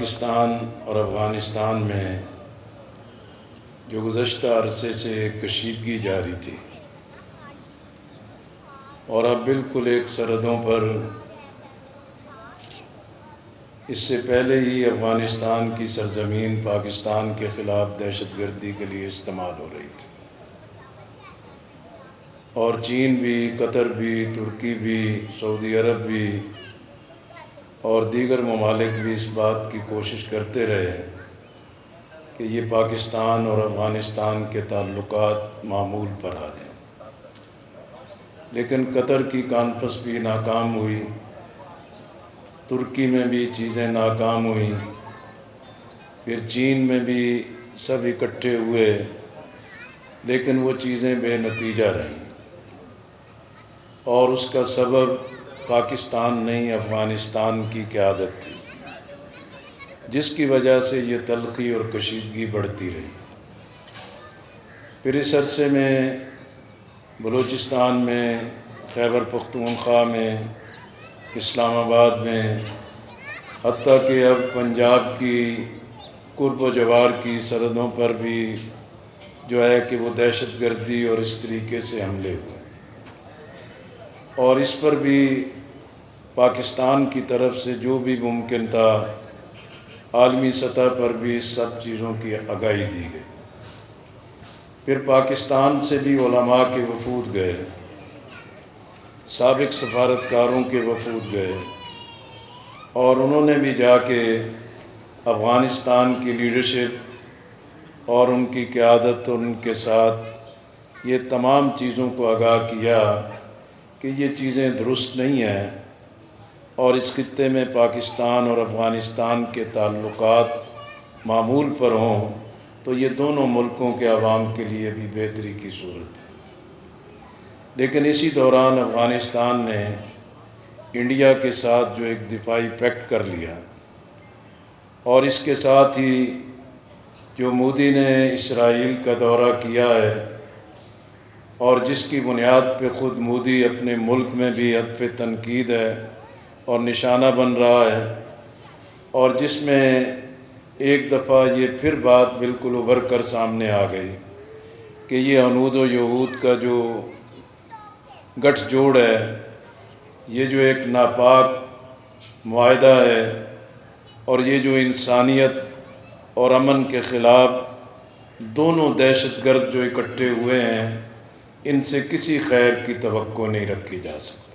پاکستان اور افغانستان میں جو گزشتہ عرصے سے کشیدگی جاری تھی اور اب بالکل ایک سرحدوں پر اس سے پہلے ہی افغانستان کی سرزمین پاکستان کے خلاف دہشت گردی کے لیے استعمال ہو رہی تھی، اور چین بھی، قطر بھی، ترکی بھی، سعودی عرب بھی اور دیگر ممالک بھی اس بات کی کوشش کرتے رہے کہ یہ پاکستان اور افغانستان کے تعلقات معمول پر آ جائیں، لیکن قطر کی کانفرنس بھی ناکام ہوئی، ترکی میں بھی چیزیں ناکام ہوئیں، پھر چین میں بھی سب اکٹھے ہوئے، لیکن وہ چیزیں بے نتیجہ رہیں، اور اس کا سبب پاکستان نہیں افغانستان کی قیادت تھی، جس کی وجہ سے یہ تلخی اور کشیدگی بڑھتی رہی۔ پھر اس عرصے میں بلوچستان میں، خیبر پختونخوا میں، اسلام آباد میں، حتیٰ کہ اب پنجاب کی قرب و جوار کی سرحدوں پر بھی جو ہے کہ وہ دہشت گردی اور اس طریقے سے حملے ہوئے، اور اس پر بھی پاکستان کی طرف سے جو بھی ممکن تھا عالمی سطح پر بھی اس سب چیزوں کی آگاہی دی گئی۔ پھر پاکستان سے بھی علماء کے وفود گئے، سابق سفارتکاروں کے وفود گئے، اور انہوں نے بھی جا کے افغانستان کی لیڈرشپ اور ان کی قیادت اور ان کے ساتھ یہ تمام چیزوں کو آگاہ کیا کہ یہ چیزیں درست نہیں ہیں، اور اس خطے میں پاکستان اور افغانستان کے تعلقات معمول پر ہوں تو یہ دونوں ملکوں کے عوام کے لیے بھی بہتری کی صورت ہے۔ لیکن اسی دوران افغانستان نے انڈیا کے ساتھ جو ایک دفاعی پیکٹ کر لیا، اور اس کے ساتھ ہی جو مودی نے اسرائیل کا دورہ کیا ہے، اور جس کی بنیاد پہ خود مودی اپنے ملک میں بھی ہدف تنقید ہے اور نشانہ بن رہا ہے، اور جس میں ایک دفعہ یہ پھر بات بالکل ابھر کر سامنے آ گئی کہ یہ ہنود و یہود کا جو گٹھ جوڑ ہے، یہ جو ایک ناپاک معاہدہ ہے، اور یہ جو انسانیت اور امن کے خلاف دونوں دہشت گرد جو اکٹھے ہوئے ہیں، ان سے کسی خیر کی توقع نہیں رکھی جا سکتی۔